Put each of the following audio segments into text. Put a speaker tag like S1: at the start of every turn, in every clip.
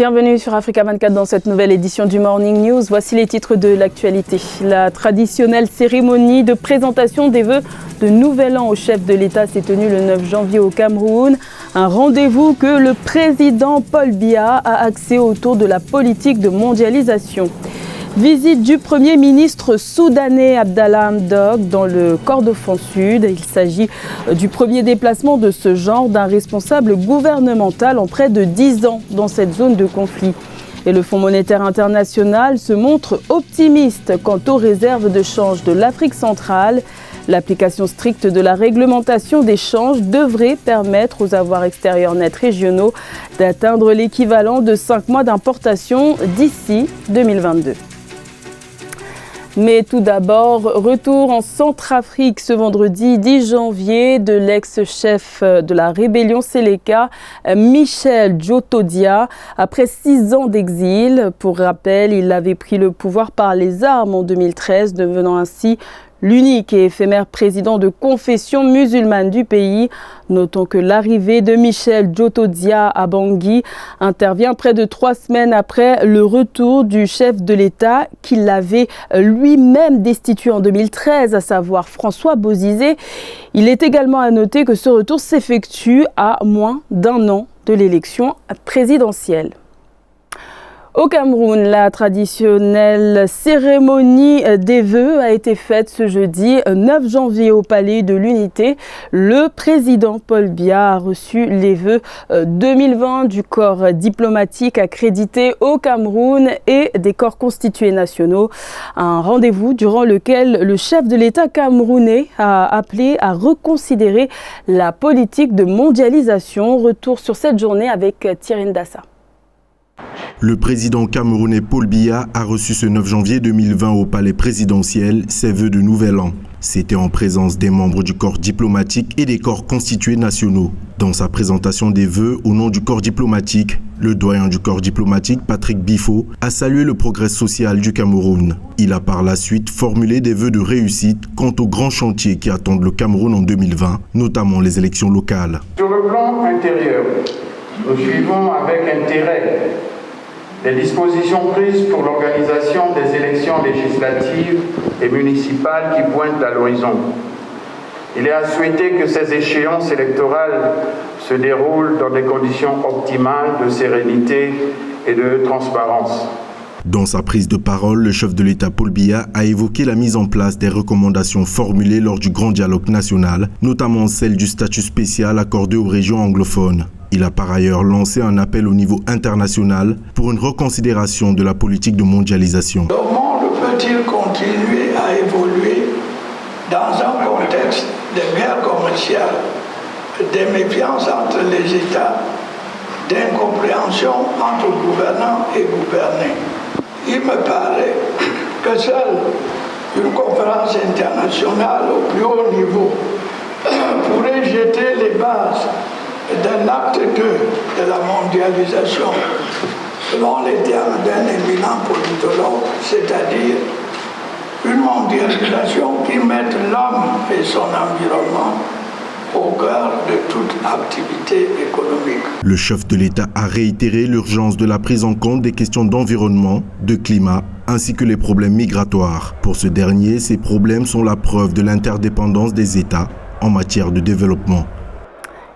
S1: Bienvenue sur Africa 24 dans cette nouvelle édition du Morning News. Voici les titres de l'actualité. La traditionnelle cérémonie de présentation des vœux de Nouvel An au chef de l'État s'est tenue le 9 janvier au Cameroun. Un rendez-vous que le président Paul Biya a axé autour de la politique de mondialisation. Visite du Premier ministre soudanais Abdallah Hamdok dans le Kordofan Sud. Il s'agit du premier déplacement de ce genre d'un responsable gouvernemental en près de 10 ans dans cette zone de conflit. Et le Fonds monétaire international se montre optimiste quant aux réserves de change de l'Afrique centrale. L'application stricte de la réglementation des changes devrait permettre aux avoirs extérieurs nets régionaux d'atteindre l'équivalent de 5 mois d'importation d'ici 2022. Mais tout d'abord, retour en Centrafrique ce vendredi 10 janvier de l'ex-chef de la rébellion Séléka, Michel Djotodia, après 6 ans d'exil. Pour rappel, il avait pris le pouvoir par les armes en 2013, devenant ainsi l'unique et éphémère président de confession musulmane du pays. Notons que l'arrivée de Michel Djotodia à Bangui intervient près de 3 semaines après le retour du chef de l'État qu'il avait lui-même destitué en 2013, à savoir François Bozizé. Il est également à noter que ce retour s'effectue à moins d'1 an de l'élection présidentielle. Au Cameroun, la traditionnelle cérémonie des vœux a été faite ce jeudi 9 janvier au Palais de l'Unité. Le président Paul Biya a reçu les vœux 2020 du corps diplomatique accrédité au Cameroun et des corps constitués nationaux. Un rendez-vous durant lequel le chef de l'État camerounais a appelé à reconsidérer la politique de mondialisation. Retour sur cette journée avec Thierry Ndassa.
S2: Le président camerounais Paul Biya a reçu ce 9 janvier 2020 au palais présidentiel ses vœux de Nouvel An. C'était en présence des membres du corps diplomatique et des corps constitués nationaux. Dans sa présentation des vœux au nom du corps diplomatique, le doyen du corps diplomatique, Patrick Bifo, a salué le progrès social du Cameroun. Il a par la suite formulé des vœux de réussite quant aux grands chantiers qui attendent le Cameroun en 2020, notamment les élections locales.
S3: Sur le plan intérieur, nous suivons avec intérêt les dispositions prises pour l'organisation des élections législatives et municipales qui pointent à l'horizon. Il est à souhaiter que ces échéances électorales se déroulent dans des conditions optimales de sérénité et de transparence.
S2: Dans sa prise de parole, le chef de l'État Paul Biya a évoqué la mise en place des recommandations formulées lors du grand dialogue national, notamment celle du statut spécial accordé aux régions anglophones. Il a par ailleurs lancé un appel au niveau international pour une reconsidération de la politique de mondialisation.
S4: Le monde peut-il continuer à évoluer dans un contexte de guerre commerciale, de méfiance entre les États, d'incompréhension entre gouvernants et gouvernés? Il me paraît que seule une conférence internationale au plus haut niveau pourrait jeter les bases d'un acte 2 de la mondialisation, selon les termes d'un éminent politologue, c'est-à-dire une mondialisation qui mette l'homme et son environnement au cœur de toute activité économique.
S2: Le chef de l'État a réitéré l'urgence de la prise en compte des questions d'environnement, de climat, ainsi que les problèmes migratoires. Pour ce dernier, ces problèmes sont la preuve de l'interdépendance des États en matière de développement.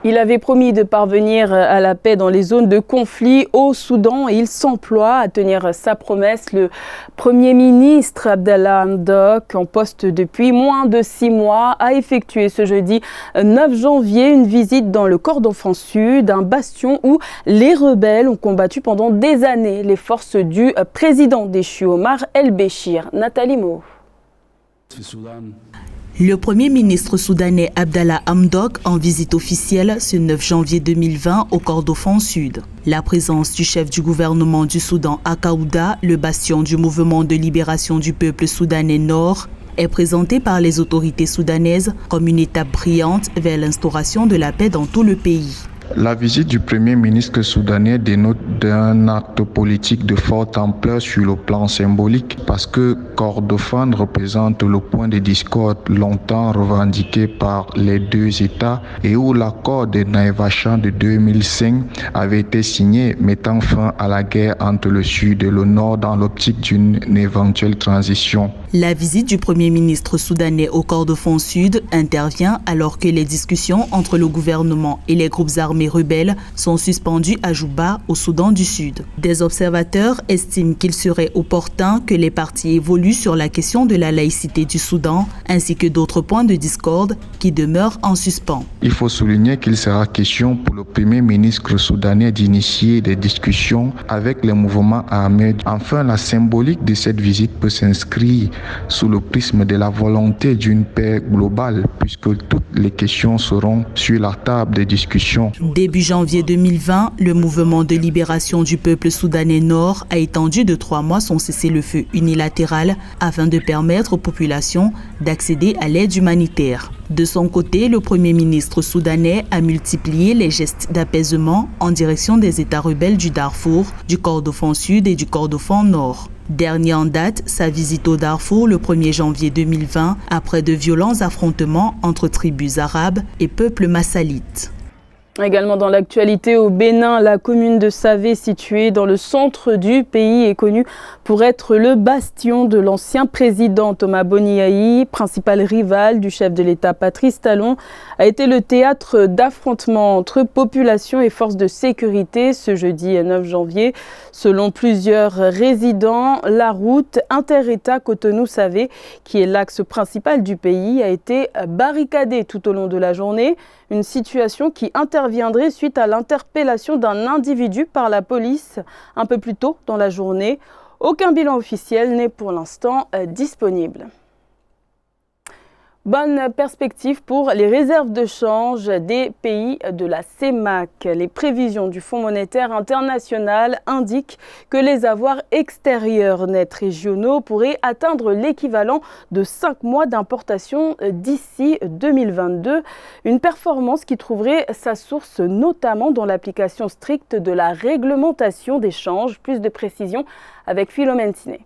S1: Il avait promis de parvenir à la paix dans les zones de conflit au Soudan et il s'emploie à tenir sa promesse. Le Premier ministre Abdallah Hamdok, en poste depuis moins de 6 mois, a effectué ce jeudi 9 janvier une visite dans le Kordofan Sud, un bastion où les rebelles ont combattu pendant des années les forces du président déchu Omar El-Béchir. Nathalie Mo.
S5: Le Premier ministre soudanais Abdallah Hamdok en visite officielle ce 9 janvier 2020 au Kordofan Sud. La présence du chef du gouvernement du Soudan à Kaouda, le bastion du mouvement de libération du peuple soudanais Nord, est présentée par les autorités soudanaises comme une étape brillante vers l'instauration de la paix dans tout le pays.
S6: La visite du Premier ministre soudanais dénote d'un acte politique de forte ampleur sur le plan symbolique parce que Kordofan représente le point de discorde longtemps revendiqué par les deux États et où l'accord de Naivasha de 2005 avait été signé mettant fin à la guerre entre le Sud et le Nord dans l'optique d'une éventuelle transition.
S5: La visite du Premier ministre soudanais au Kordofan Sud intervient alors que les discussions entre le gouvernement et les groupes armés rebelles sont suspendues à Juba, au Soudan du Sud. Des observateurs estiment qu'il serait opportun que les partis évoluent sur la question de la laïcité du Soudan, ainsi que d'autres points de discorde qui demeurent en suspens.
S6: Il faut souligner qu'il sera question pour le Premier ministre soudanais d'initier des discussions avec les mouvements armés. Enfin, la symbolique de cette visite peut s'inscrire sous le prisme de la volonté d'une paix globale, puisque toutes les questions seront sur la table des discussions.
S5: Début janvier 2020, le mouvement de libération du peuple soudanais nord a étendu de 3 mois son cessez-le-feu unilatéral afin de permettre aux populations d'accéder à l'aide humanitaire. De son côté, le Premier ministre soudanais a multiplié les gestes d'apaisement en direction des États rebelles du Darfour, du Kordofan Sud et du Kordofan Nord. Dernier en date, sa visite au Darfour le 1er janvier 2020, après de violents affrontements entre tribus arabes et peuples massalites.
S1: Également dans l'actualité, au Bénin, la commune de Savé, située dans le centre du pays, est connue pour être le bastion de l'ancien président Thomas Boniaï, principal rival du chef de l'État Patrice Talon, a été le théâtre d'affrontements entre population et forces de sécurité ce jeudi 9 janvier. Selon plusieurs résidents, la route inter-État Cotonou-Savé, qui est l'axe principal du pays, a été barricadée tout au long de la journée. Une situation qui interviendrait suite à l'interpellation d'un individu par la police un peu plus tôt dans la journée. Aucun bilan officiel n'est pour l'instant disponible. Bonne perspective pour les réserves de change des pays de la CEMAC. Les prévisions du Fonds monétaire international indiquent que les avoirs extérieurs nets régionaux pourraient atteindre l'équivalent de 5 mois d'importation d'ici 2022. Une performance qui trouverait sa source notamment dans l'application stricte de la réglementation des changes. Plus de précisions avec Philomène Tiné.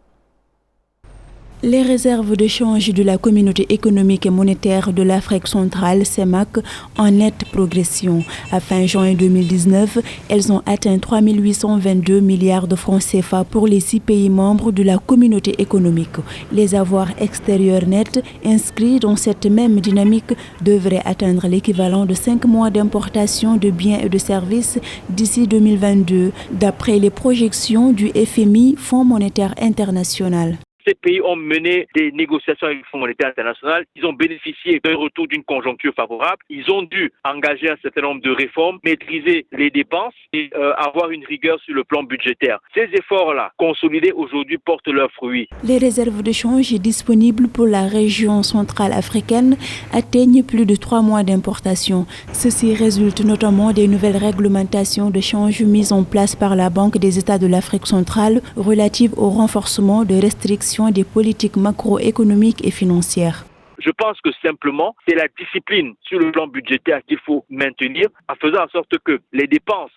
S7: Les réserves de change de la Communauté économique et monétaire de l'Afrique centrale, CEMAC, en nette progression. À fin juin 2019, elles ont atteint 3 822 milliards de francs CFA pour les 6 pays membres de la Communauté économique. Les avoirs extérieurs nets inscrits dans cette même dynamique devraient atteindre l'équivalent de 5 mois d'importation de biens et de services d'ici 2022, d'après les projections du FMI, Fonds monétaire international.
S8: Ces pays ont mené des négociations avec le Fonds monétaire international. Ils ont bénéficié d'un retour d'une conjoncture favorable. Ils ont dû engager un certain nombre de réformes, maîtriser les dépenses et avoir une rigueur sur le plan budgétaire. Ces efforts-là, consolidés aujourd'hui, portent leurs fruits.
S7: Les réserves de change disponibles pour la région centrale africaine atteignent plus de 3 mois d'importation. Ceci résulte notamment des nouvelles réglementations de change mises en place par la Banque des États de l'Afrique centrale relatives au renforcement de restrictions des politiques macroéconomiques et financières.
S8: Je pense que simplement, c'est la discipline sur le plan budgétaire qu'il faut maintenir en faisant en sorte que les dépenses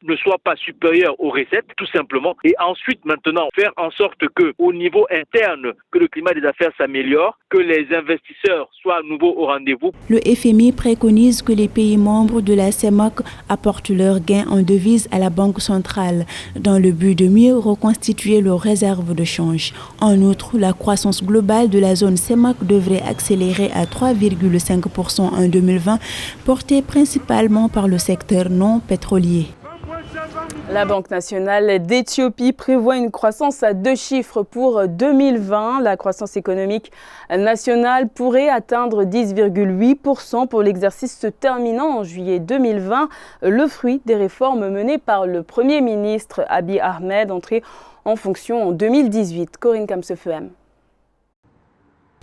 S8: ne soient pas supérieures aux recettes, tout simplement. Et ensuite, maintenant, faire en sorte que, au niveau interne, que le climat des affaires s'améliore, que les investisseurs soient à nouveau au rendez-vous.
S7: Le FMI préconise que les pays membres de la CEMAC apportent leurs gains en devises à la Banque centrale, dans le but de mieux reconstituer leurs réserves de change. En outre, la croissance globale de la zone CEMAC devrait accélérer à 3,5% en 2020, portée principalement par le secteur non pétrolier.
S1: La Banque nationale d'Éthiopie prévoit une croissance à 2 chiffres pour 2020. La croissance économique nationale pourrait atteindre 10,8% pour l'exercice se terminant en juillet 2020, le fruit des réformes menées par le Premier ministre Abiy Ahmed, entré en fonction en 2018. Corinne Kamsefem.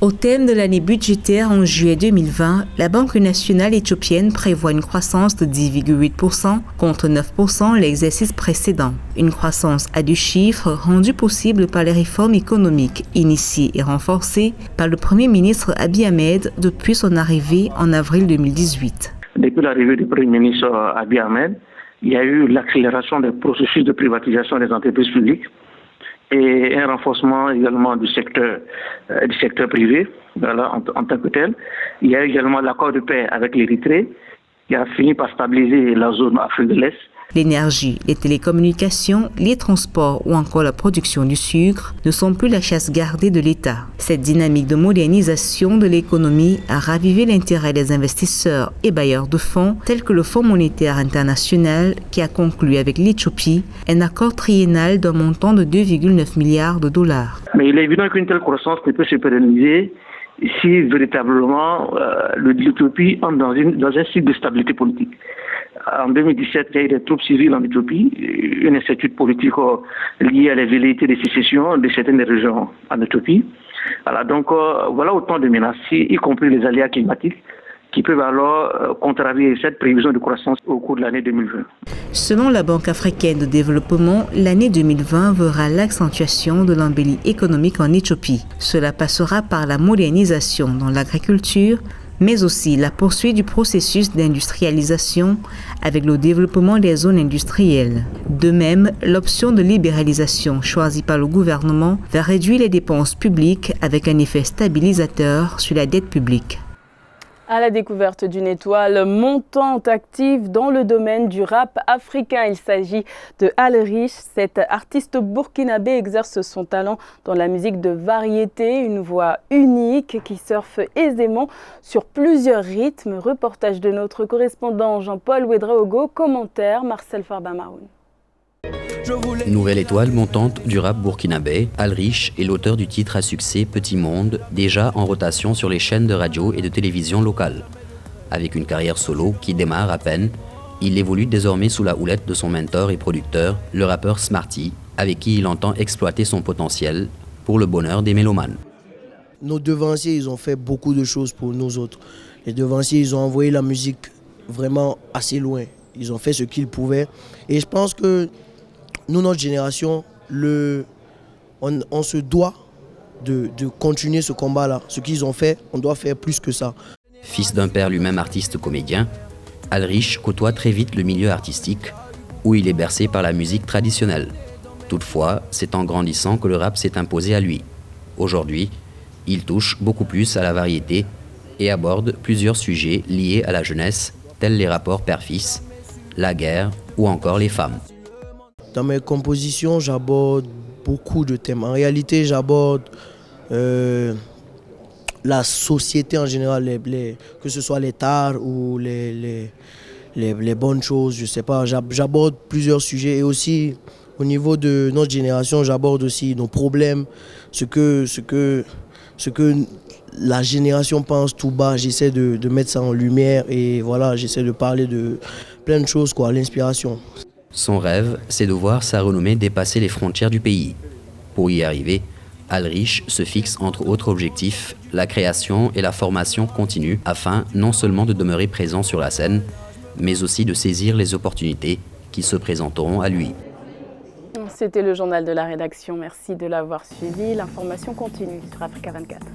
S9: Au terme de l'année budgétaire en juillet 2020, la Banque nationale éthiopienne prévoit une croissance de 10,8% contre 9% l'exercice précédent. Une croissance à 2 chiffres rendue possible par les réformes économiques initiées et renforcées par le Premier ministre Abiy Ahmed depuis son arrivée en avril 2018.
S10: depuis l'arrivée du Premier ministre Abiy Ahmed, il y a eu l'accélération des processus de privatisation des entreprises publiques et un renforcement également du secteur privé, voilà, en tant que tel. Il y a également l'accord de paix avec l'Érythrée qui a fini par stabiliser la zone Afrique de l'Est.
S9: L'énergie, les télécommunications, les transports ou encore la production du sucre ne sont plus la chasse gardée de l'État. Cette dynamique de modernisation de l'économie a ravivé l'intérêt des investisseurs et bailleurs de fonds tels que le Fonds monétaire international qui a conclu avec l'Éthiopie un accord triennal d'un montant de 2,9 milliards de dollars.
S10: Mais il est évident qu'une telle croissance ne peut se pérenniser si véritablement l'Éthiopie entre dans un cycle de stabilité politique. En 2017, il y a eu des troupes civiles en Éthiopie, une incertitude politique liée à la velléité de sécession de certaines régions en Éthiopie. Alors, donc, voilà autant de menaces, y compris les aléas climatiques, qui peuvent alors contrarier cette prévision de croissance au cours de l'année 2020.
S9: Selon la Banque africaine de développement, l'année 2020 verra l'accentuation de l'embellie économique en Éthiopie. Cela passera par la modernisation dans l'agriculture, mais aussi la poursuite du processus d'industrialisation avec le développement des zones industrielles. De même, l'option de libéralisation choisie par le gouvernement va réduire les dépenses publiques avec un effet stabilisateur sur la dette publique.
S1: À la découverte d'une étoile montante active dans le domaine du rap africain. Il s'agit de Alrich. Cet artiste burkinabé exerce son talent dans la musique de variété, une voix unique qui surfe aisément sur plusieurs rythmes. Reportage de notre correspondant Jean-Paul Ouedraogo, commentaire Marcel Farba-Maroun.
S11: Nouvelle étoile montante du rap burkinabé, Alrich est l'auteur du titre à succès Petit Monde, déjà en rotation sur les chaînes de radio et de télévision locales. Avec une carrière solo qui démarre à peine, il évolue désormais sous la houlette de son mentor et producteur, le rappeur Smarty, avec qui il entend exploiter son potentiel pour le bonheur des mélomanes.
S12: Nos devanciers, ils ont fait beaucoup de choses pour nous autres. Les devanciers, ils ont envoyé la musique vraiment assez loin. Ils ont fait ce qu'ils pouvaient. Et je pense que nous, notre génération, on se doit de continuer ce combat-là. Ce qu'ils ont fait, on doit faire plus que ça.
S11: Fils d'un père lui-même artiste-comédien, Alrich côtoie très vite le milieu artistique, où il est bercé par la musique traditionnelle. Toutefois, c'est en grandissant que le rap s'est imposé à lui. Aujourd'hui, il touche beaucoup plus à la variété et aborde plusieurs sujets liés à la jeunesse, tels les rapports père-fils, la guerre ou encore les femmes.
S12: Dans mes compositions, j'aborde beaucoup de thèmes. En réalité, j'aborde la société en général, que ce soit les tares ou les bonnes choses, je sais pas. J'aborde plusieurs sujets et aussi au niveau de notre génération, j'aborde aussi nos problèmes, ce que la génération pense tout bas. J'essaie de mettre ça en lumière et voilà, j'essaie de parler de plein de choses, quoi, l'inspiration.
S11: Son rêve, c'est de voir sa renommée dépasser les frontières du pays. Pour y arriver, Alrich se fixe entre autres objectifs la création et la formation continue afin non seulement de demeurer présent sur la scène, mais aussi de saisir les opportunités qui se présenteront à lui.
S1: C'était le journal de la rédaction. Merci de l'avoir suivi. L'information continue sur Africa 24.